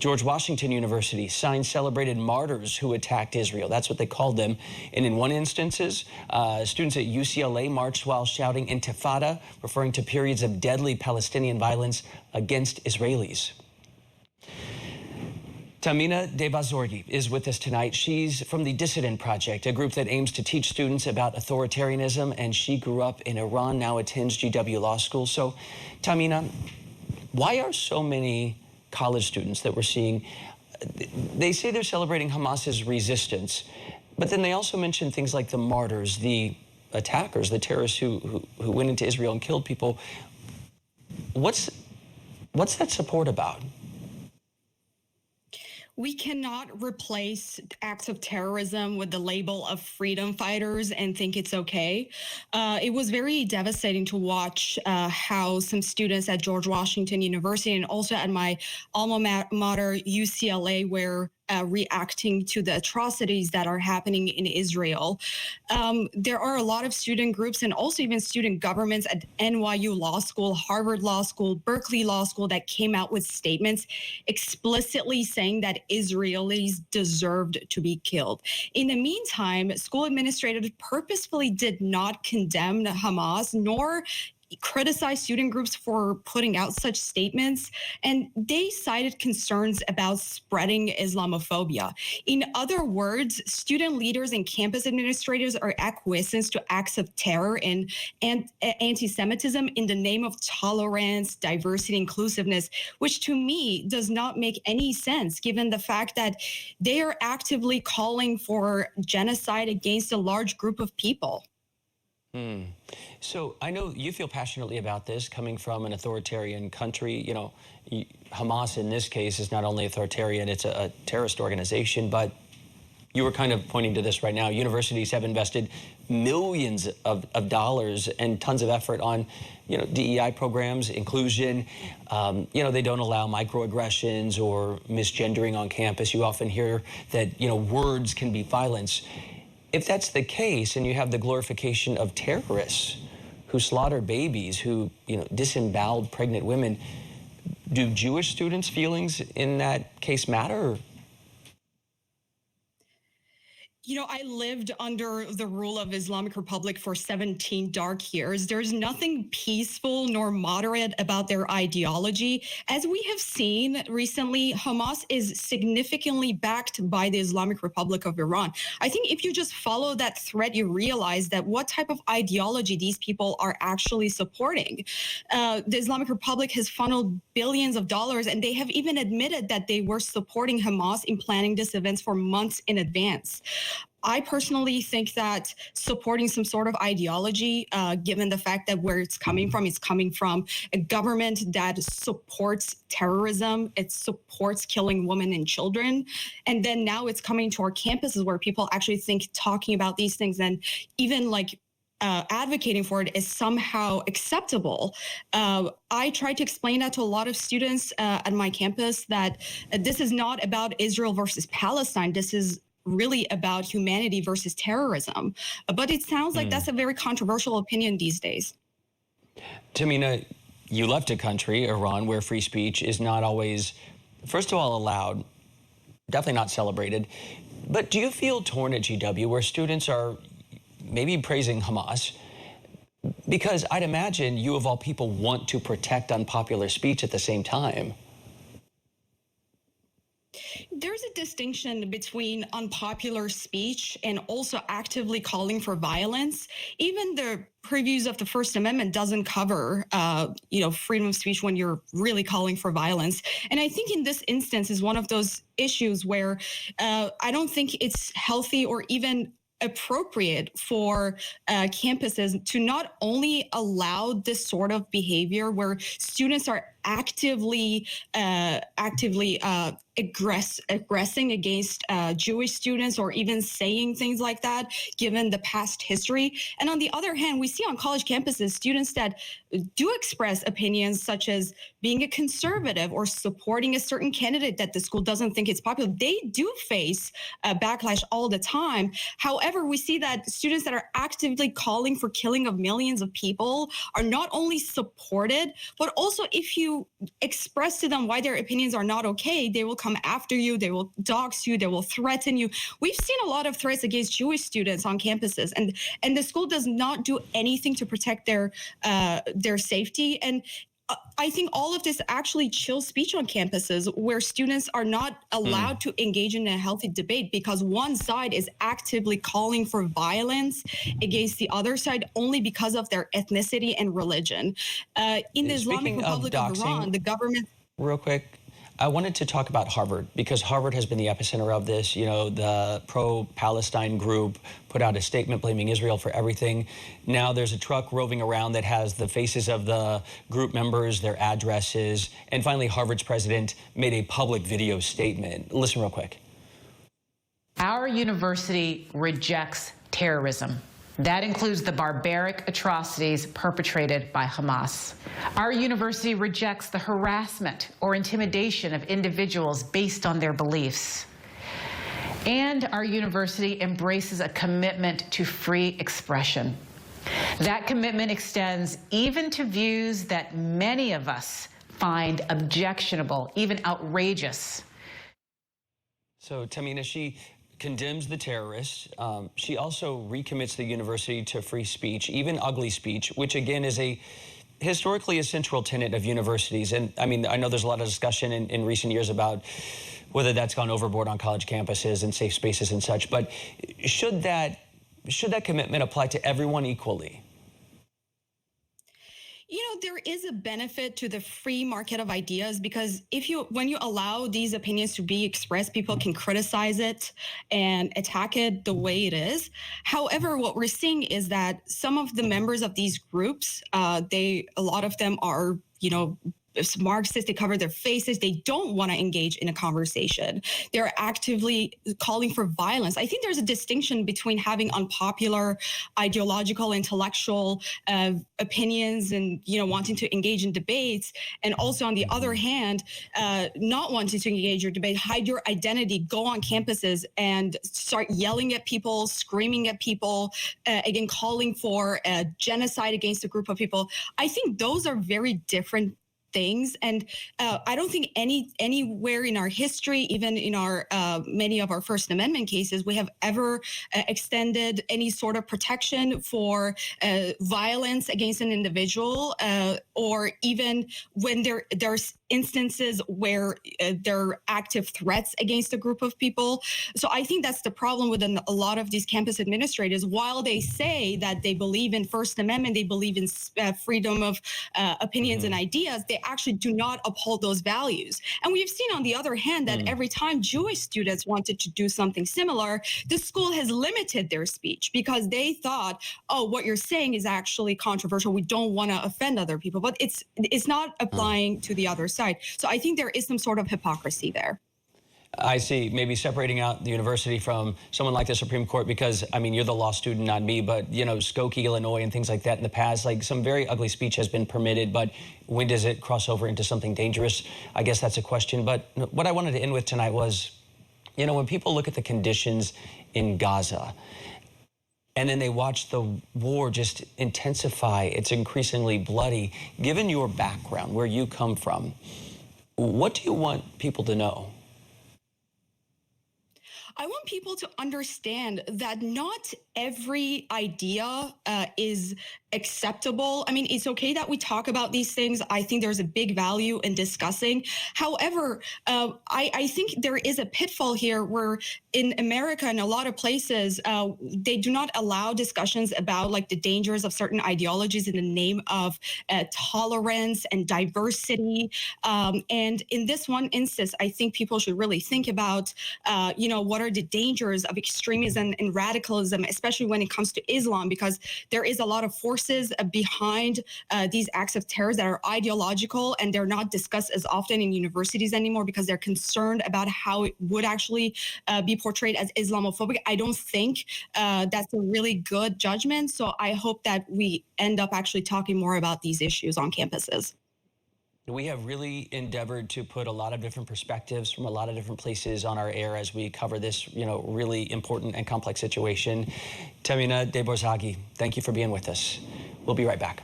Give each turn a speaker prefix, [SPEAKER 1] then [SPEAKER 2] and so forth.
[SPEAKER 1] George Washington University signs celebrated martyrs who attacked Israel. That's what they called them. And in one instances, students at UCLA marched while shouting Intifada, referring to periods of deadly Palestinian violence against Israelis. Tahmineh Dehbozorgi is with us tonight. She's from the Dissident Project, a group that aims to teach students about authoritarianism, and she grew up in Iran, now attends GW Law School. So, Tahmineh, why are so many college students that we're seeing, they say they're celebrating Hamas's resistance, but then they also mention things like the martyrs, the attackers, the terrorists who went into Israel and killed people. What's that support about?
[SPEAKER 2] We cannot replace acts of terrorism with the label of freedom fighters and think it's okay. It was very devastating to watch how some students at George Washington University and also at my alma mater, UCLA, were reacting to the atrocities that are happening in Israel. There are a lot of student groups and also even student governments at NYU Law School, Harvard Law School, Berkeley Law School that came out with statements explicitly saying that Israelis deserved to be killed. In the meantime, school administrators purposefully did not condemn Hamas nor criticize student groups for putting out such statements, and they cited concerns about spreading Islamophobia. In other words, student leaders and campus administrators are acquiescent to acts of terror and anti-Semitism in the name of tolerance, diversity, inclusiveness, which to me does not make any sense given the fact that they are actively calling for genocide against a large group of people.
[SPEAKER 1] So I know you feel passionately about this, coming from an authoritarian country. You know, Hamas in this case is not only authoritarian, it's a terrorist organization, but you were kind of pointing to this right now. Universities have invested millions of dollars and tons of effort on, DEI programs, inclusion. They don't allow microaggressions or misgendering on campus. You often hear that, words can be violence. If that's the case, and you have the glorification of terrorists who slaughter babies, who disemboweled pregnant women, do Jewish students' feelings in that case matter?
[SPEAKER 2] I lived under the rule of Islamic Republic for 17 dark years. There's nothing peaceful nor moderate about their ideology. As we have seen recently, Hamas is significantly backed by the Islamic Republic of Iran. I think if you just follow that thread, you realize that what type of ideology these people are actually supporting. The Islamic Republic has funneled billions of dollars, and they have even admitted that they were supporting Hamas in planning these events for months in advance. I personally think that supporting some sort of ideology, given the fact that where it's coming from a government that supports terrorism, it supports killing women and children. And then now it's coming to our campuses where people actually think talking about these things and even advocating for it is somehow acceptable. I try to explain that to a lot of students at my campus that this is not about Israel versus Palestine. This is really about humanity versus terrorism. But it sounds like that's a very controversial opinion these days.
[SPEAKER 1] Tahmineh, you left a country, Iran, where free speech is not always, first of all, allowed, definitely not celebrated. But do you feel torn at GW where students are maybe praising Hamas? Because I'd imagine you, of all people, want to protect unpopular speech at the same time.
[SPEAKER 2] There's a distinction between unpopular speech and also actively calling for violence. Even the previews of the First Amendment doesn't cover, freedom of speech when you're really calling for violence. And I think in this instance is one of those issues where I don't think it's healthy or even appropriate for campuses to not only allow this sort of behavior where students are actively aggressing against Jewish students or even saying things like that, given the past history. And on the other hand, we see on college campuses students that do express opinions such as being a conservative or supporting a certain candidate that the school doesn't think is popular. They do face backlash all the time. However, we see that students that are actively calling for killing of millions of people are not only supported, but also if you express to them why their opinions are not okay, they will come come after you, they will dox you, they will threaten you. We've seen a lot of threats against Jewish students on campuses, and the school does not do anything to protect their safety. And I think all of this actually chills speech on campuses where students are not allowed to engage in a healthy debate because one side is actively calling for violence against the other side only because of their ethnicity and religion. In the Islamic Republic of Iran, the government...
[SPEAKER 1] Real quick, I wanted to talk about Harvard because Harvard has been the epicenter of this. You know, the pro-Palestine group put out a statement blaming Israel for everything. Now there's a truck roving around that has the faces of the group members, their addresses, and finally Harvard's president made a public video statement. Listen real quick.
[SPEAKER 3] Our university rejects terrorism. That includes the barbaric atrocities perpetrated by Hamas. Our university rejects the harassment or intimidation of individuals based on their beliefs. And our university embraces a commitment to free expression. That commitment extends even to views that many of us find objectionable, even outrageous.
[SPEAKER 1] So, Tahmineh, she condemns the terrorists. She also recommits the university to free speech, even ugly speech, which again is historically a central tenet of universities. And I mean, I know there's a lot of discussion in recent years about whether that's gone overboard on college campuses and safe spaces and such, but should that commitment apply to everyone equally?
[SPEAKER 2] You know, there is a benefit to the free market of ideas because when you allow these opinions to be expressed, people can criticize it and attack it the way it is. However, what we're seeing is that some of the members of these groups, a lot of them are, you know, Marxists, they cover their faces. They don't want to engage in a conversation. They're actively calling for violence. I think there's a distinction between having unpopular ideological, intellectual opinions and, you know, wanting to engage in debates. And also, on the other hand, not wanting to engage your debate, hide your identity, go on campuses and start yelling at people, screaming at people, again, calling for genocide against a group of people. I think those are very different things. And I don't think anywhere in our history, even in our many of our First Amendment cases, we have ever extended any sort of protection for violence against an individual, or even when there's instances where there are active threats against a group of people. So I think that's the problem with a lot of these campus administrators. While they say that they believe in First Amendment, they believe in freedom of opinions and ideas, they actually do not uphold those values. And we've seen, on the other hand, that every time Jewish students wanted to do something similar, the school has limited their speech because they thought, oh, what you're saying is actually controversial. We don't want to offend other people. But it's not applying to the other side. So I think there is some sort of hypocrisy there.
[SPEAKER 1] I see. Maybe separating out the university from someone like the Supreme Court, because, I mean, you're the law student, not me, but, you know, Skokie, Illinois, and things like that in the past, like some very ugly speech has been permitted, but when does it cross over into something dangerous? I guess that's a question. But what I wanted to end with tonight was, you know, when people look at the conditions in Gaza, and then they watch the war just intensify, it's increasingly bloody. Given your background, where you come from, what do you want people to know?
[SPEAKER 2] I want people to understand that not every idea is acceptable. I mean, it's okay that we talk about these things. I think there's a big value in discussing. However, I think there is a pitfall here where in America and a lot of places, they do not allow discussions about like the dangers of certain ideologies in the name of tolerance and diversity. And in this one instance, I think people should really think about, you know, what are the dangers of extremism and radicalism, especially when it comes to Islam, because there is a lot of forces behind these acts of terror that are ideological, and they're not discussed as often in universities anymore because they're concerned about how it would actually be portrayed as Islamophobic. I don't think that's a really good judgment. So I hope that we end up actually talking more about these issues on campuses.
[SPEAKER 1] We have really endeavored to put a lot of different perspectives from a lot of different places on our air as we cover this, you know, really important and complex situation. Tahmineh Dehbozorgi, thank you for being with us. We'll be right back.